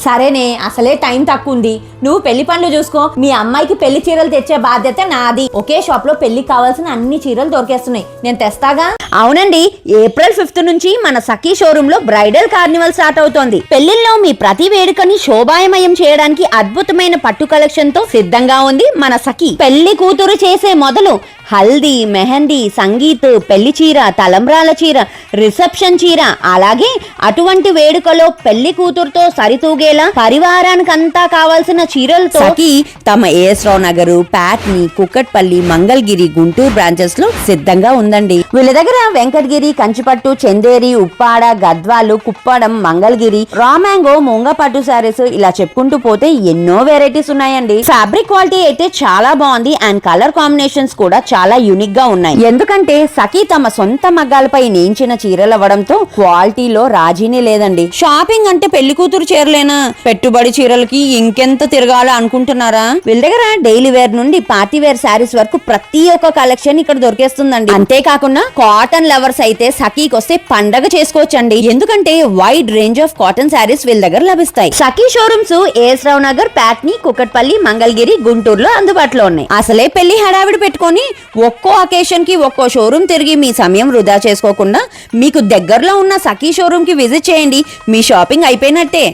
సరేనే, అసలే టైం తక్కువ ఉంది. నువ్వు పెళ్లి పనులు చూసుకో. మీ అమ్మాయికి పెళ్లి చీరలు తెచ్చే బాధ్యత నాది. ఒకే షాప్ లో పెళ్లికి కావాల్సిన అన్ని చీరలు దొరికేస్తున్నాయి, నేను తెస్తాగా. అవునండి, ఏప్రిల్ 5 నుంచి మన సఖీ షోరూమ్ లో బ్రైడల్ కార్నివల్ స్టార్ట్ అవుతోంది. పెళ్లిల్లో మీ ప్రతి వేడుకని శోభాయమయం చేయడానికి అద్భుతమైన పట్టు కలెక్షన్ తో సిద్ధంగా ఉంది మన సఖీ. పెళ్లి కూతురు చేసే మొదలు హల్దీ, మెహందీ, సంగీత్, పెళ్లి చీర, తలంబ్రాల చీర, రిసెప్షన్ చీర, అలాగే అటువంటి వేడుకలో పెళ్లి కూతురుతో సరితూగేలా పరివారానికంతా కావాల్సిన చీరలతో సఖీ తమ ఏఎస్ రావు నగరు, ప్యాట్ని, కుక్కట్పల్లి, మంగళగిరి, గుంటూరు బ్రాంచెస్ లో సిద్ధంగా ఉందండి. వీళ్ళ దగ్గర వెంకటగిరి, కంచిపట్టు, చందేరి, ఉప్పాడ, గద్వాలు, కుప్పడం, మంగళగిరి, రా మ్యాంగో, ముంగ పట్టు సారీస్, ఇలా చెప్పుకుంటూ పోతే ఎన్నో వెరైటీస్ ఉన్నాయండి. ఫ్యాబ్రిక్ క్వాలిటీ అయితే చాలా బాగుంది అండ్ కలర్ కాంబినేషన్స్ కూడా చాలా యూనిక్ గా ఉన్నాయి. ఎందుకంటే సఖీ తమ సొంత మగ్గాలపై నేయించిన చీరలు అవ్వడంతో క్వాలిటీలో రాజీనే లేదండి. షాపింగ్ అంటే పెళ్లి కూతురు చీరలేనా, పెట్టుబడి చీరలకి ఇంకెంత తిరగాల అనుకుంటున్నారా? వీళ్ళ దగ్గర డైలీ వేర్ నుండి పార్టీ వేర్ శారీస్ వరకు ప్రతి ఒక్క కలెక్షన్ ఇక్కడ దొరికేస్తుందండి. అంతేకాకుండా కాటన్ లవర్స్ అయితే సఖీకి వస్తే పండగ చేసుకోవచ్చండి. ఎందుకంటే wide range of cotton saris వీళ్ళ దగ్గర లభిస్తాయి. సఖీ షోరూమ్స్ ఏఎస్ రావు నగర్, ప్యాట్ని, కుక్కట్పల్లి, మంగళగిరి, గుంటూరులో అందుబాటులో ఉన్నాయి. అసలే పెళ్లి హడావిడి పెట్టుకొని ఒక్కో అకేషన్ కి ఒక్కో షోరూమ్ తిరిగి మీ సమయం వృధా చేసుకోకుండా మీకు దగ్గరలో ఉన్న సఖీ షోరూమ్ కి విజిట్ చేయండి. మీ షాపింగ్ అయిపోయినట్టే.